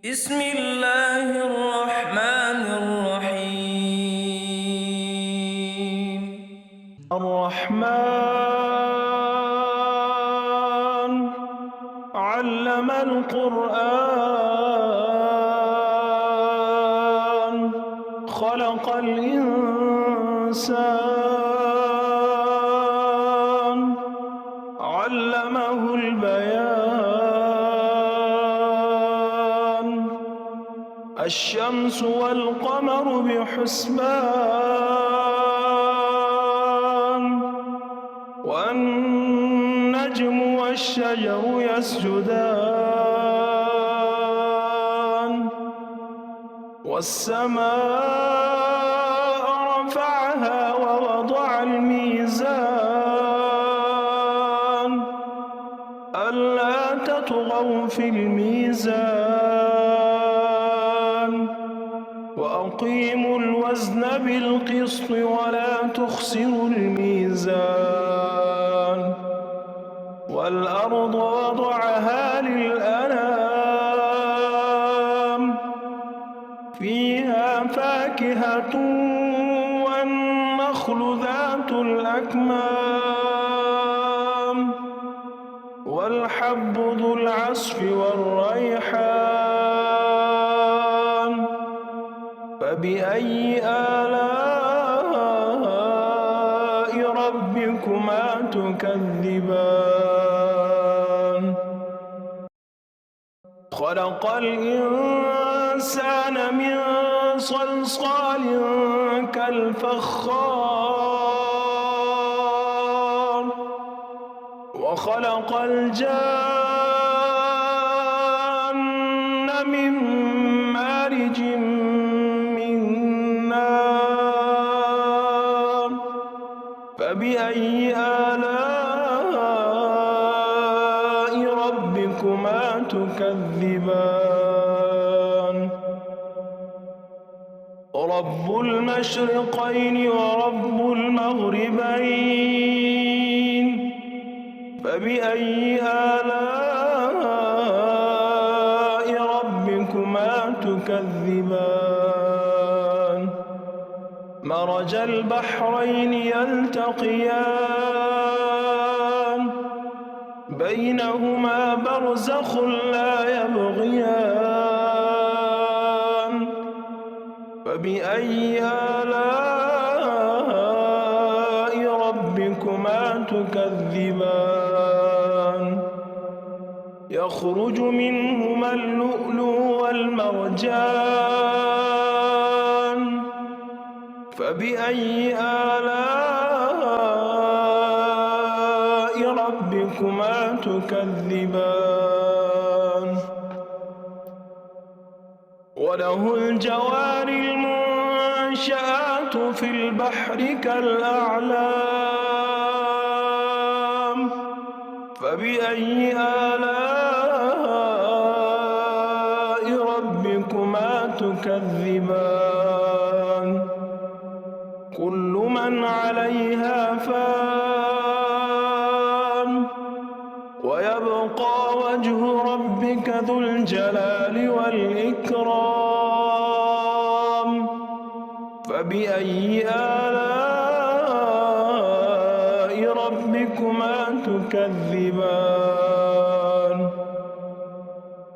بسم الله الرحمن الرحيم. الرحمن علم القرآن خلق الإنسان علمه البيان الشمس والقمر بحسبان والنجم والشجر يسجدان والسماء رفعها ووضع الميزان ألا تطغوا في الميزان وأقيموا الوزن بالقسط ولا تخسروا الميزان والأرض وضعها للأنام فيها فاكهة والنخل ذات الأكمام والحب ذو العصف والريحان فبأي آلاء ربكما تكذبان خلق الإنسان من صلصال كالفخار وخلق الجان من مارج من نار فبأي آلاء ربكما تكذبان رب المشرقين ورب المغربين فبأي آلاء ربكما تكذبان مرج البحرين يلتقيان بينهما برزخ لا يبغيان فبأي آلاء ربكما تكذبان يخرج منهما اللؤلؤ والمرجان فبأي آلاء ربكما تكذبان وله الجوار المنشآت في البحر كالأعلام فبأي آلاء ربكما تكذبان كل من عليها فان ويبقى وجه ربك ذو الجلال والإكرام فبأي آلاء ربكما تكذبان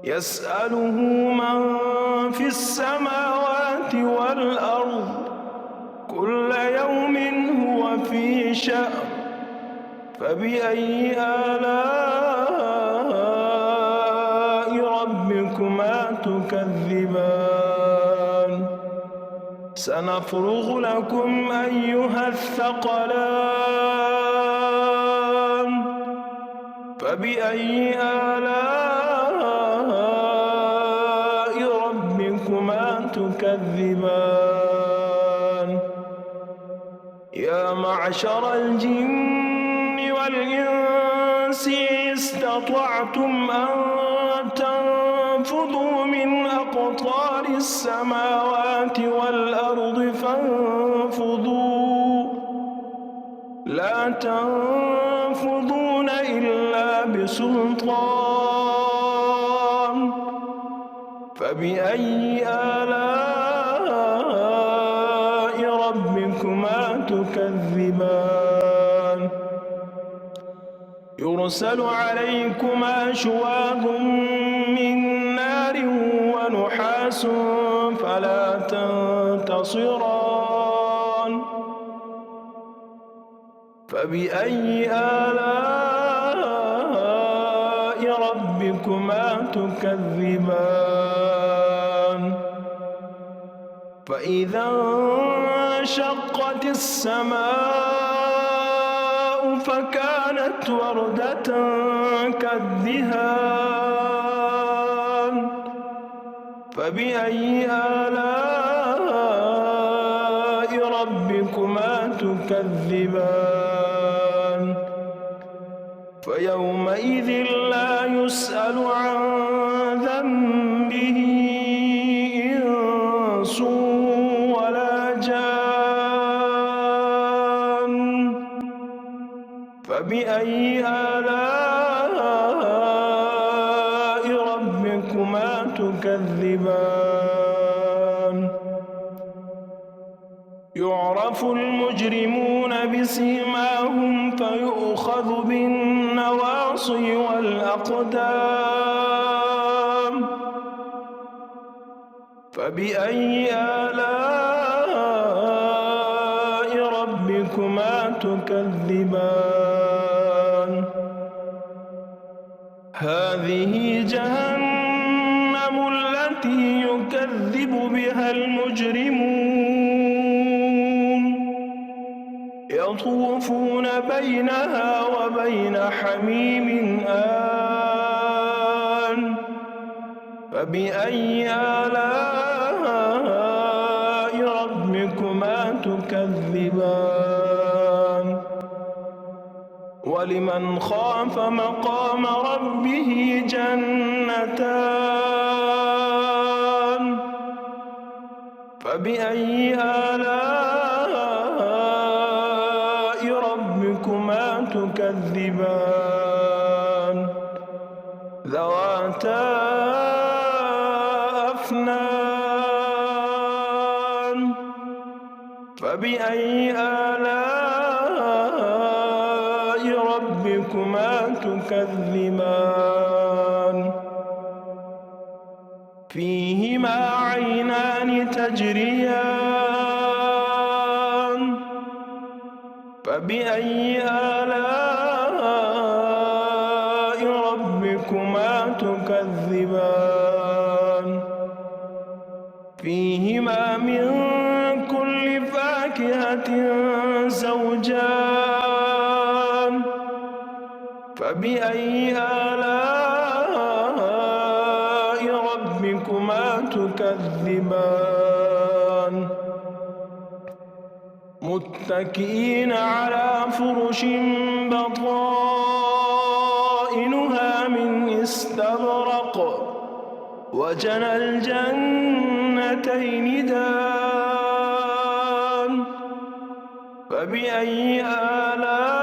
يسأله من في السماوات والأرض كل يوم هو في شأن فبأي آلاء ربكما تكذبان سنفرغ لكم أيها الثقلان فبأي آلاء ربكما تكذبان يا معشر الجن والإنس استطعتم أن تنفذوا من أقطار السماوات والأرض فانفذوا لا تنفذون إلا بسلطان فبأي آلاء ربكما تكذبان يرسل عليكما شواظ من نار ونحاس فلا تنتصران فبأي آلاء ربكما تكذبان فإذا انشقت السماء فكانت وردة كالدهان فبأي آلاء ربكما تكذبان فيومئذ لا يسأل عن ذنبه إنس ولا جان فبأي آلاء ربكما تكذبان يعرف المجرمون بسيماهم فيؤخذ بالنواصي والأقدام فبأي آلاء ربكما تكذبان هذه جهنم التي يكذب بها المجرمون يطوفون بينها وبين حميم آن فبأي آلاء ربكما تكذبان ولمن خاف مقام ربه جنتان فبأي آلاء ربكما تكذبان ذواتا أفنان فبأي آلاء ربكما تكذبان فيهما عينان تجريان فبأي آلاء ربكما تكذبان فيهما من كل فاكهة زوجان فبأي آلاء ربكما تكذبان متكئين على فرش بطائنها من استبرق وجنى الجنتين دان فبأي آلاء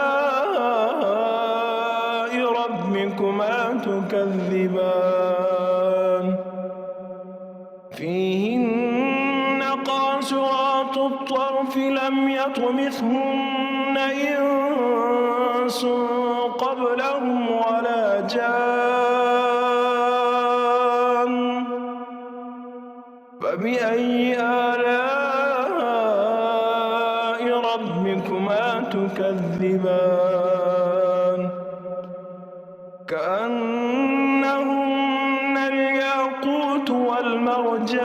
ربكما تكذبان فيهن قاصرات الطرف لم يطمثهن إنس قبلهم ولا جان فبأي آلاء ربكما تكذبان كأنهن الياقوت والمرجان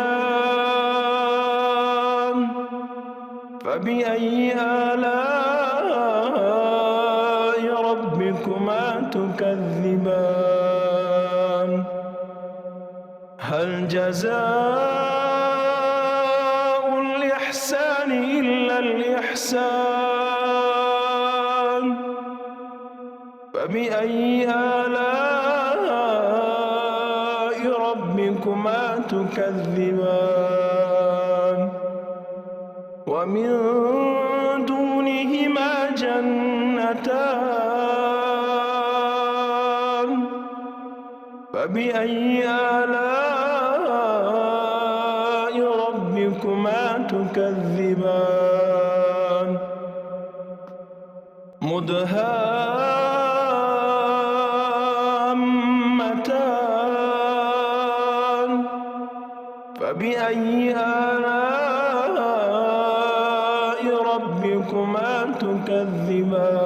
فبأي آلاء ربكما تكذبان هل جزاء الإحسان إلا الإحسان فبأي آلاء ربكما تكذبان ومن دونهما جنتان فبأي آلاء ربكما تكذبان مدهامتان فبأي آلاء ربكما تكذبان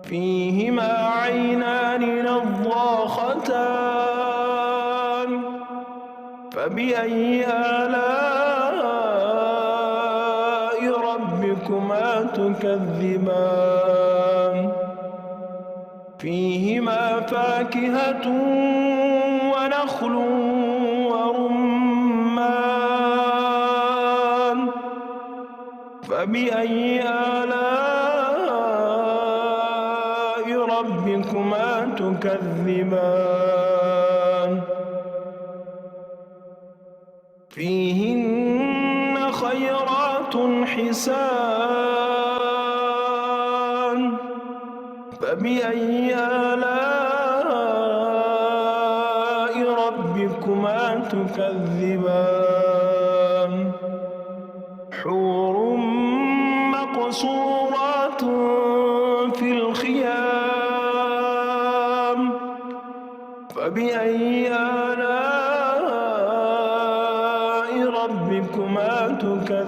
فيهما عينان نضاختان فبأي آلاء ربكما تكذبان فيهما فاكهة ونخل ورمان فبأي آلاء ربكما تكذبان فيهن خيرات حسان فبأي آلاء ربكما تكذبان حور مقصورات في الخيام فبأي آلاء ربكما تكذبان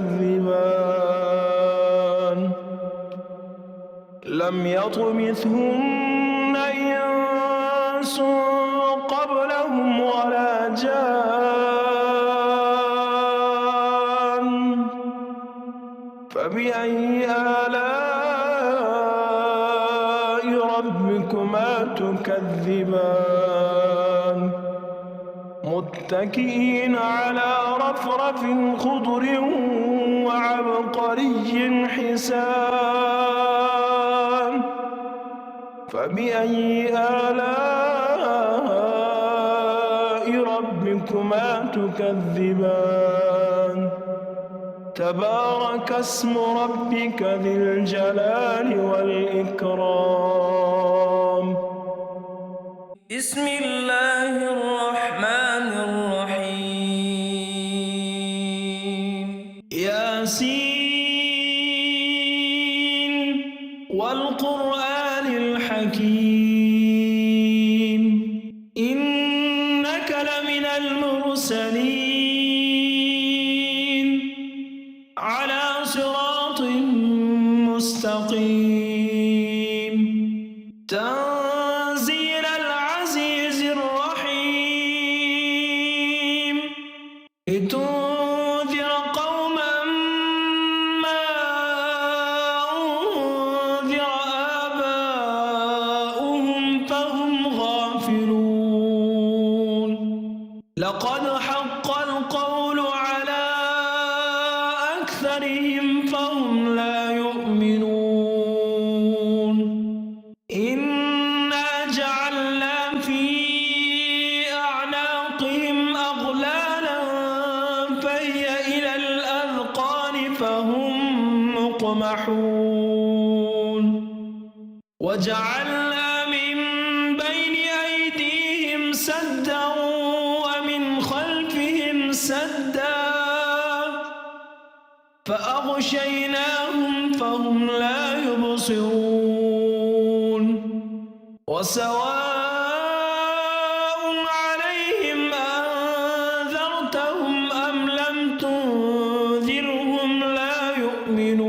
لم يطمثهن إنس قبلهم ولا جان فبأي آلاء ربكما تكذبان متكئين على رفرف خضر وعبقري حسان فبأي آلاء ربكما تكذبان تبارك اسم ربك ذي الجلال والإكرام بسم الله الرحمن الرحيم ياسين والقرآن الحكيم إنك لمن المرسلين على صراط مستقيم تنزيل العزيز الرحيم لتنذر قوما ما أنذر آباؤهم فهم غافلون لقد حق القول على أكثرهم فهم لا يؤمنون إنا جعلنا في أعناقهم أغلالا فهي إلى الأذقان فهم مقمحون وجعلنا من بين أيديهم سدا ومن خلفهم سدا فأغشيناهم فهم لا يبصرون وسواء عليهم أنذرتهم أم لم تنذرهم لا يؤمنون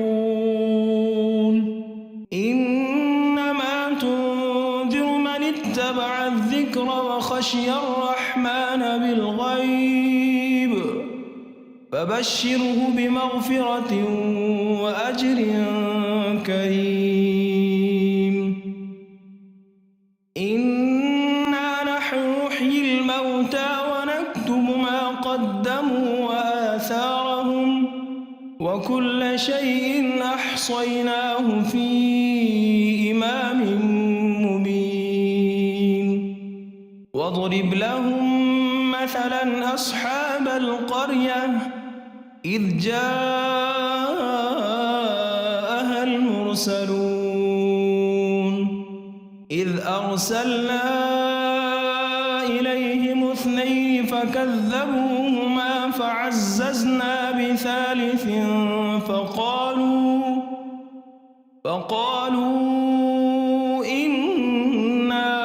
إنما تنذر من اتبع الذكر وخشي الرحمن بالغيب فبشره بمغفرة وأجر كريم إنا نحن نحيي الموتى ونكتب ما قدموا وآثارهم وكل شيء أحصيناه في إمام مبين واضرب لهم مثلا أصحاب القرية إذ جاءها المرسلون إذ أرسلنا إليهم اثنين فكذبوهما فعززنا بثالث فقالوا إنا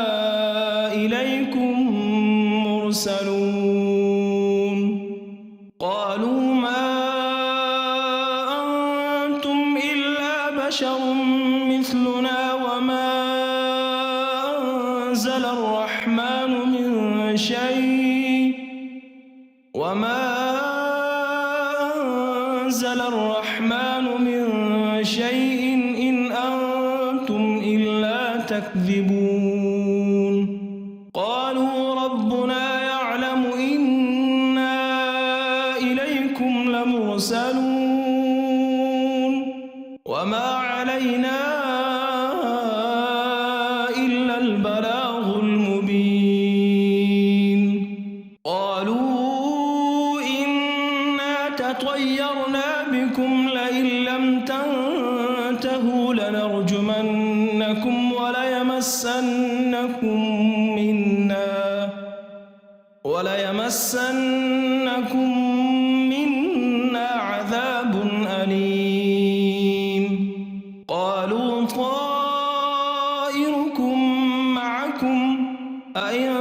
إليكم مرسلون قالوا ما أنتم إلا بشر مثلنا وما أنزل الرحمن من شيء إن أنتم إلا تكذبون قالوا ربنا يعلم إنا إليكم لمرسلون وما علينا إلا البلاغ المبين قالوا إنا تطيرنا بكم لئن لم تنتهوا لنرجمنكم وليمسنكم منا عذاب أليم قالوا طائركم معكم أئن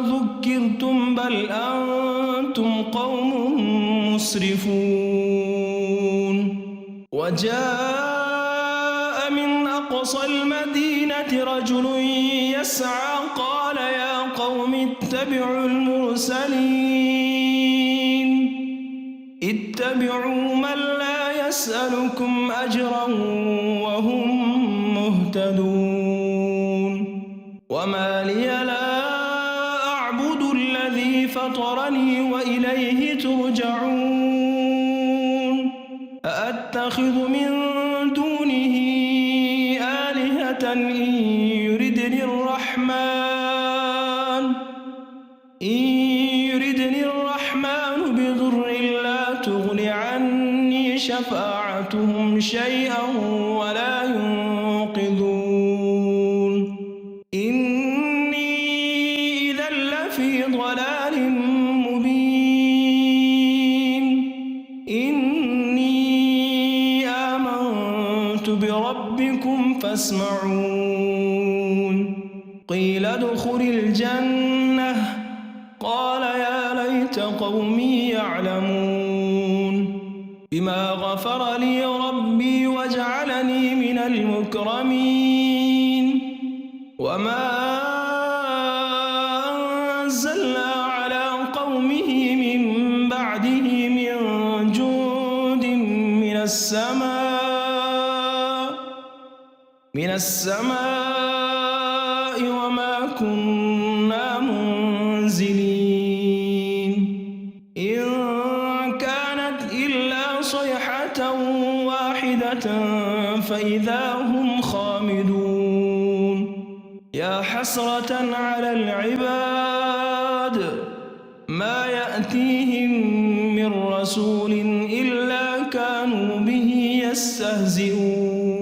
ذكرتم بل أنتم قوم مسرفون وجاء من أقصى المدينة رجل يسعى قال يا قوم اتبعوا من لا يسألكم أجرا وهم مهتدون وما لي لا أعبد الذي فطرني وإليه ترجعون أأتخذ من دونه آلهة إن يردني الرحمن بضر لا تغن عني شفاعتهم شيئا ولا ينقذون إني إذا لفي ضلال مبين إني آمنت بربكم فاسمعون قيل ادخل الجنة قال يا ليت قومي يعلمون بما غفر لي ربي وجعلني من المكرمين وما أنزلنا على قومه من بعده من جند من السماء وما كنا منزلين إن كانت إلا صيحة واحدة فإذا هم خامدون يا حسرة على العباد ما يأتيهم من رسول إلا كانوا به يستهزئون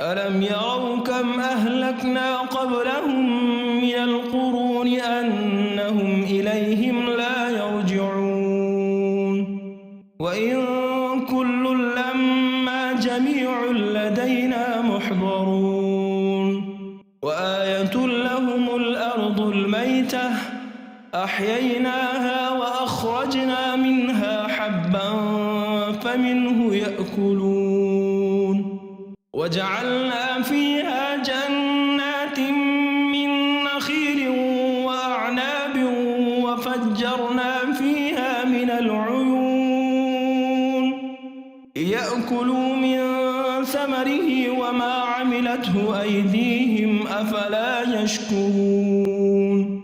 ألم يروا كم أهلكنا قبلهم من القرون أنهم إليهم لا يرجعون وإن كل لما جميع لدينا محضرون وآية لهم الأرض الميتة أحييناها وأخرجنا منها حبا فمنه يأكلون وجعلنا فيها جنات من نخيل وأعناب وفجرنا فيها من العيون ليأكلوا من ثمره وما عملته أيديهم أفلا يشكرون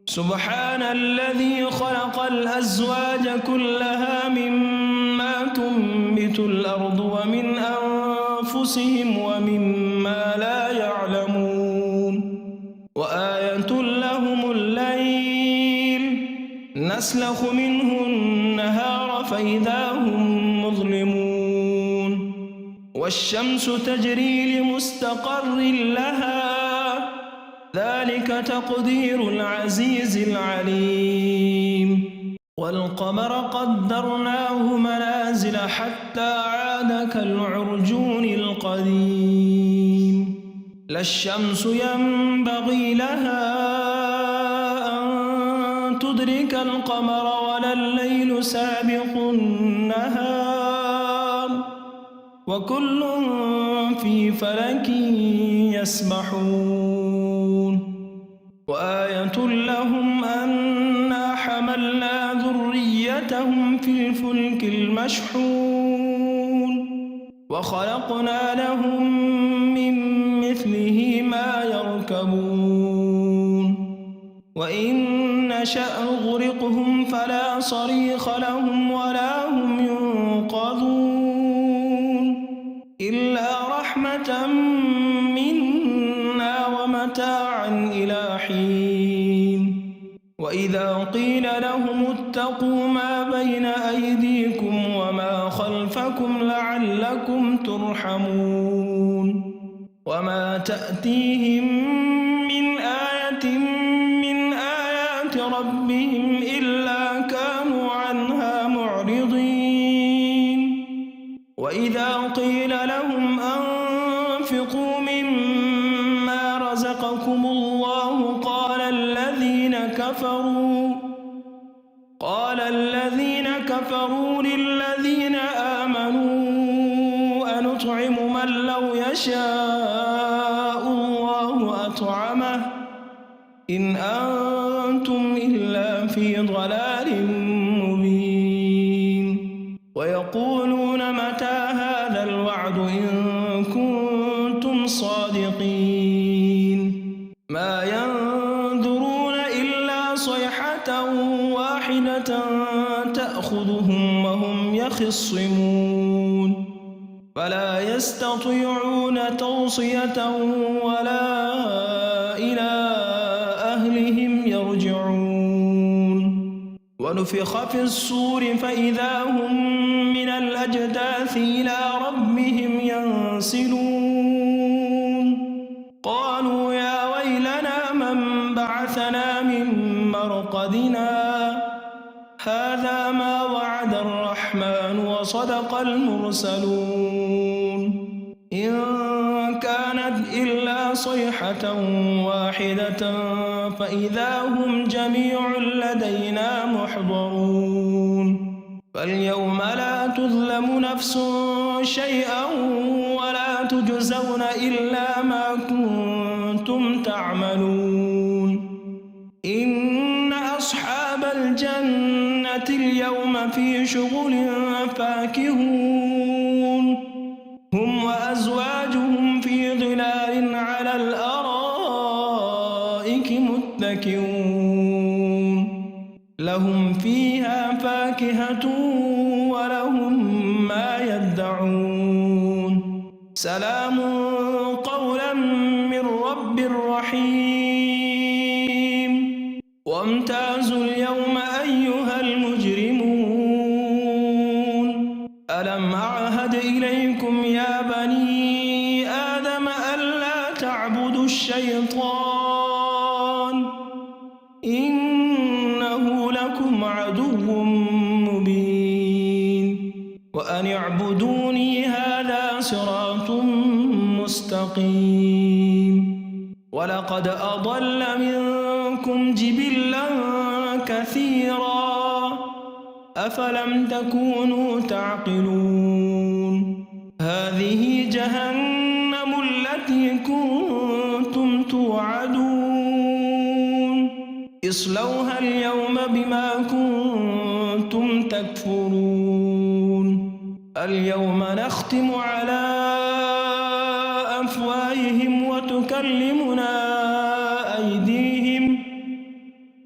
سبحان الذي خلق الأزواج كلها مما تنبت الأرض ومن أنفسهم ومما لا يعلمون وآية لهم الليل نسلخ منه النهار فإذا هم مظلمون والشمس تجري لمستقر لها ذلك تقدير العزيز العليم والقمر قدرناه منازل حتى عاد كالعرجون القديم لا الشمس ينبغي لها أن تدرك القمر ولا الليل سابق النهار وكل في فلك يسبحون وآية لهم أنا حملنا ذريتهم في الفلك المشحون وخلقنا لهم من مثله ما يركبون وإن نشأ نغرقهم فلا صريخ لهم ولا هم ينقذون إلا رحمة منا ومتاعا إلى حين وإذا قيل لهم اتقوا ما بين أيديكم وما خلفكم لعلكم ترحمون وما تأتيهم من آية من آيات ربهم إلا كانوا عنها معرضين وإذا قيل لهم أنفقوا مما رزقكم الله قال الذين كفروا للذين آمنوا أنطعم من لو يشاء الله أطعمه إن أنتم إلا في ضلال مبين ويقولون متى هذا الوعد إن كنتم صادقين ما ينظرون إلا صيحة واحدة تأخذهم وهم يخصمون فلا يستطيعون توصية ولا إلى أهلهم يرجعون ونفخ في الصور فإذا هم من الأجداث إلى ربهم ينسلون قالوا يا ويلنا من بعثنا من مرقدنا هذا ما وعد الرحمن وصدق المرسلون إن كانت إلا صيحة واحدة فإذا هم جميع لدينا محضرون فاليوم لا تظلم نفس شيئا ولا تجزون إلا ما كنتم تعملون إن أصحاب الجنة اليوم في شغل فاكهون هم وأزواجهم في ظلال على الأرائك متكئون لهم فيها فاكهة ولهم ما يدعون سلام قولا من رب رحيم وامتازوا اليوم أيها المجرمون ألم أعهد إليكم يا بني آدم ألا تعبدوا الشيطان إنه لكم عدو مبين وأن اعبدوني هذا صراط مستقيم ولقد أضل منكم جبلا كثيرا أفلم تكونوا تعقلون هذه جهنم التي كنتم توعدون اصلوها اليوم بما كنتم تكفرون اليوم نختم على أفواههم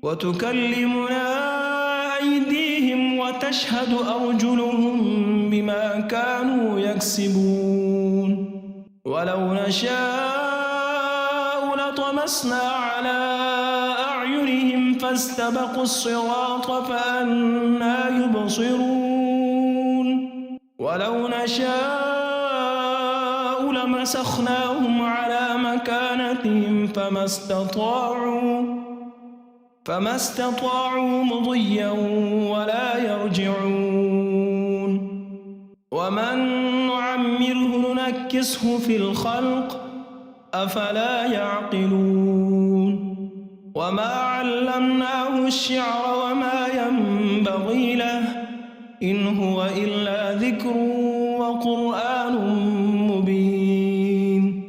وتكلمنا أيديهم وتشهد أرجلهم بما كانوا يكسبون ولو نشاء لطمسنا على أعينهم فاستبقوا الصراط فأنى يبصرون ولو نشاء لمسخناهم على مكانتهم فما استطاعوا مضيا ولا يرجعون ومن نعمره ننكسه في الخلق أفلا يعقلون وما علمناه الشعر وما ينبغي له إن هو إلا ذكر وقرآن مبين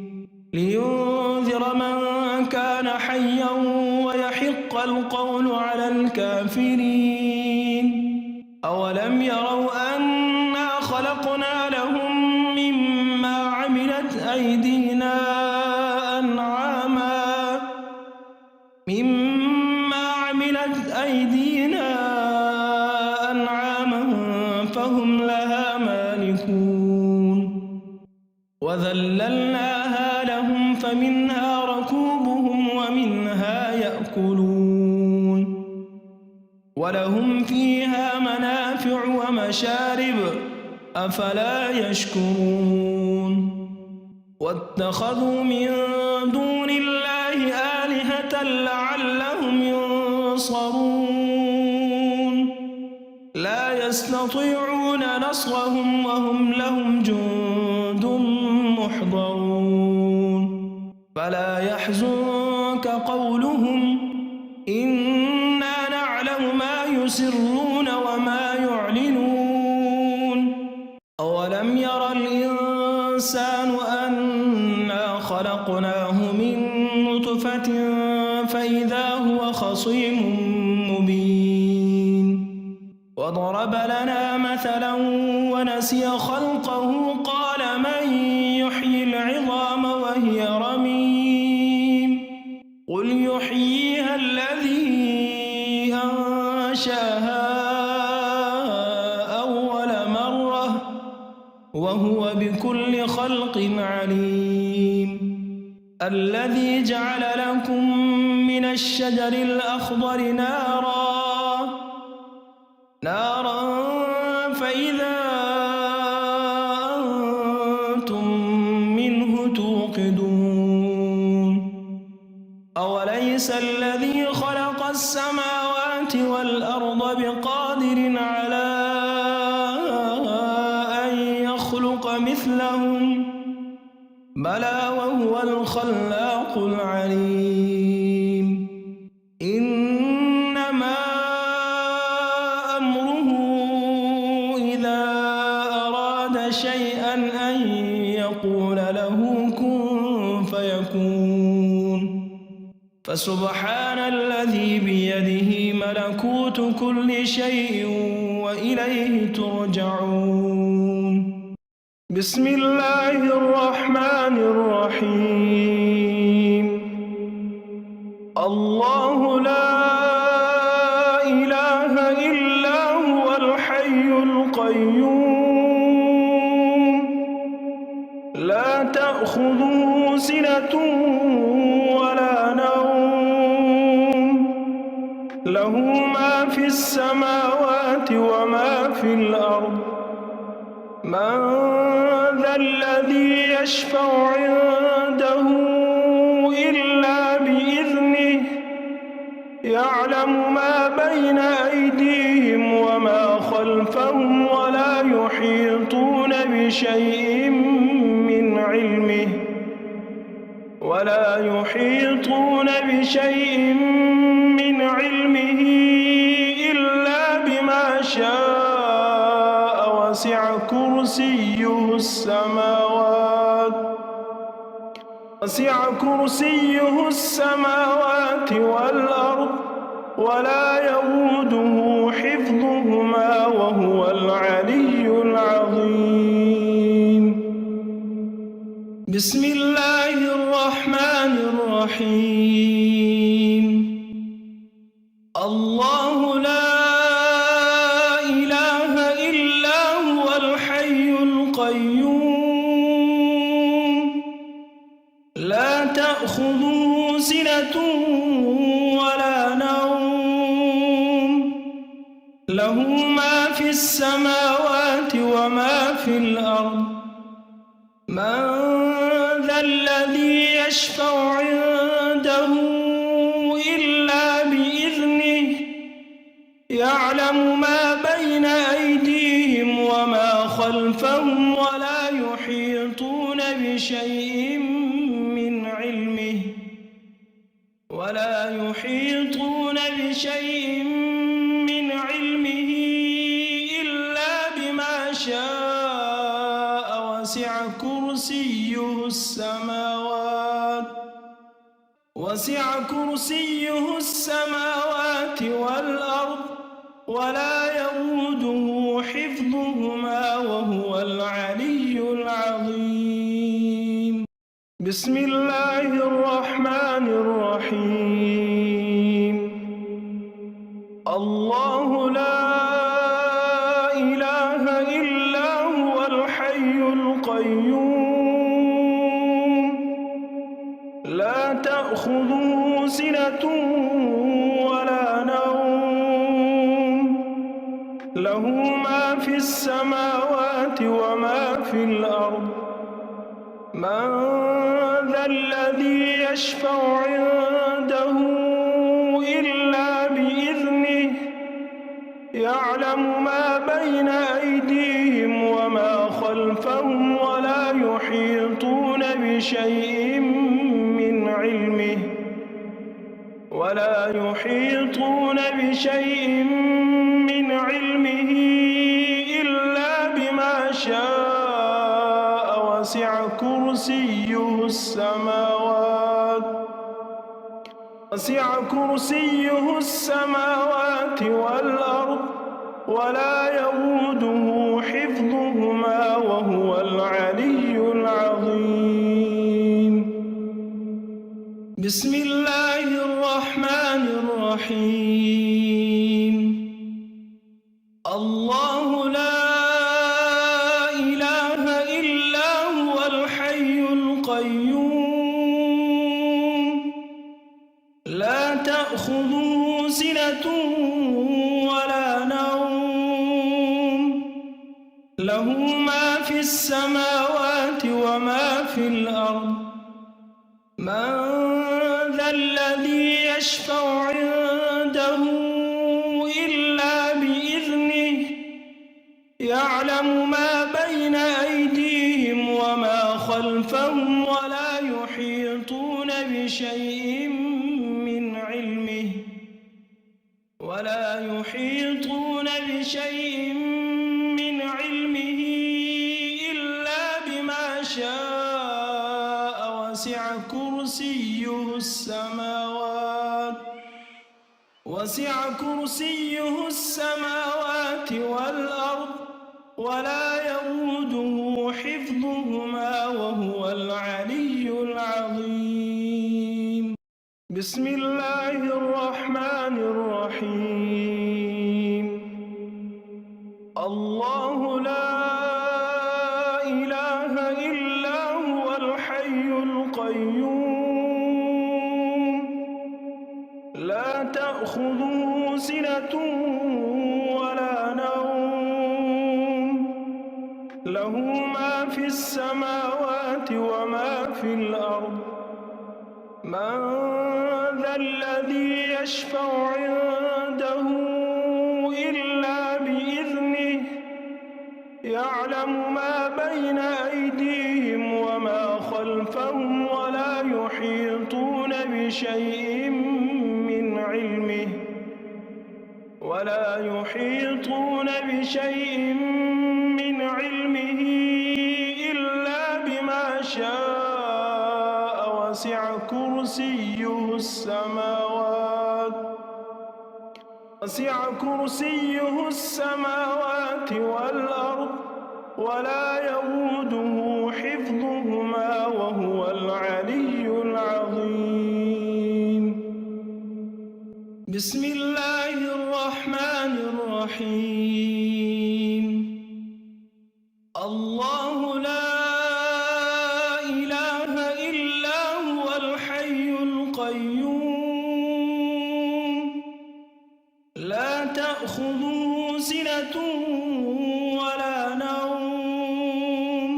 لينذر من كان حيا ويحق القول على الكافرين أولم يروا أنا خلقنا لهم مما عملت أيدينا أنعاما فهم لها مالكون وذللناها لهم فمنها ركوبهم ومنها يأكلون ولهم فيها منافع ومشارب أفلا يشكرون واتخذوا من دون الله آلهة لعلهم ينصرون لا يستطيعون نصرهم وهم لهم جند محضرون فلا يحزنك قولهم إنا نعلم ما يسرون وما يعلنون أولم ير الإنسان أنا خلقناه من نطفة فإذا هو خصيم مبين وضرب لنا مثلا ونسي خلقه قال من يحيي العظام وهي رميم قل يحييها الذي أنشأها أول مرة وهو بكل خلق عليم الذي جعل لكم من الشجر الأخضر نارا فإذا أنتم منه توقدون أوليس الذي خلق السماوات والأرض بقادر على أن يخلق مثلهم بلى وهو الخلاق العليم إنما أمره إذا أراد شيئا أن يقول له كن فيكون فسبحان الذي بيده ملكوت كل شيء وإليه ترجعون بسم الله الرحمن الرحيم الله لا إله إلا هو الحي القيوم لا تأخذه سنة ولا نوم له ما في السماوات وما في الأرض من ذا الذي يشفع عنده إلا بإذنه يعلم ما بين أيديهم وما خلفهم ولا يحيطون بشيء من علمه إلا بما شاء وسع كرسيه السماوات والأرض ولا يؤوده حفظهما وهو العلي العظيم بسم الله الرحمن الرحيم الله لا إله إلا هو الحي القيوم لا تأخذه سنة ولا نوم له ما في السماوات وما في الأرض من ذا الذي يشفع عنده عنده إلا بإذنه يعلم ما بين أيديهم وما خلفهم ولا يحيطون بشيء من علمه إلا بما شاء وسع كرسيه السماوات والأرض ولا يئوده حفظهما وهو العلي العظيم. بسم الله الرحمن الرحيم. الله لا إله إلا هو الحي القيوم لا تأخذه سنة ولا نوم له ما في السماوات وما في الأرض من ذا الذي يشفع عنده إلا بإذنه يعلم ما بين أيديهم وما خلفهم ولا يحيطون بشيء من علمه إلا بما شاء وسع كرسيه السماوات والأرض ولا يئوده حفظهما وهو العلي العظيم. بسم الله الرحمن الرحيم. الله لا إله إلا هو الحي القيوم لا تأخذه سنة ولا نوم له ما في السماوات وما في الأرض من ذا الذي يشفع عنده إلا بإذنه يعلم ما بين أيديهم وما خلفهم ولا يحيطون بشيء من علمه إلا بما شاء وسع كرسيه السماوات والأرض ولا يئوده حفظهما وهو العلي العظيم. بسم الله الرحمن الرحيم. الله لا إله إلا هو الحي القيوم لا تأخذه سنة ولا نوم له ما في السماوات وما في الأرض من ذا الذي يشفع عنده إلا بإذنه يعلم ما بين أيديهم وما خلفهم ولا يحيطون بشيء من علمه إلا بما شاء وسع كرسيه السماوات والأرض ولا يئوده حفظهما وهو العلي العظيم. بسم الله الرحمن الرحيم. الله لا إله إلا هو الحي القيوم لا تأخذه سنة ولا نوم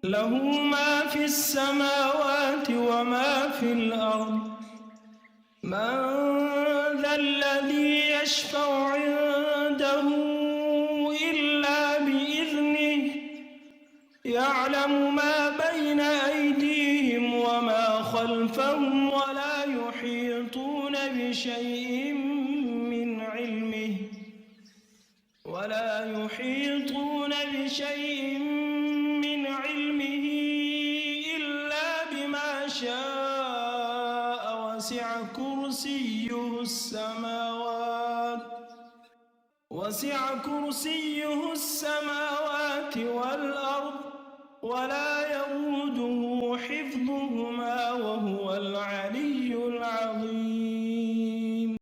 له ما في السماوات وما في الأرض من ذا الذي يشفع عنده إلا بإذنه يعلم ما بين أيديهم وما خلفهم ولا يحيطون بشيء من علمه إلا بما شاء وسع كرسيه السماوات والأرض ولا يئوده حفظهما وهو العلي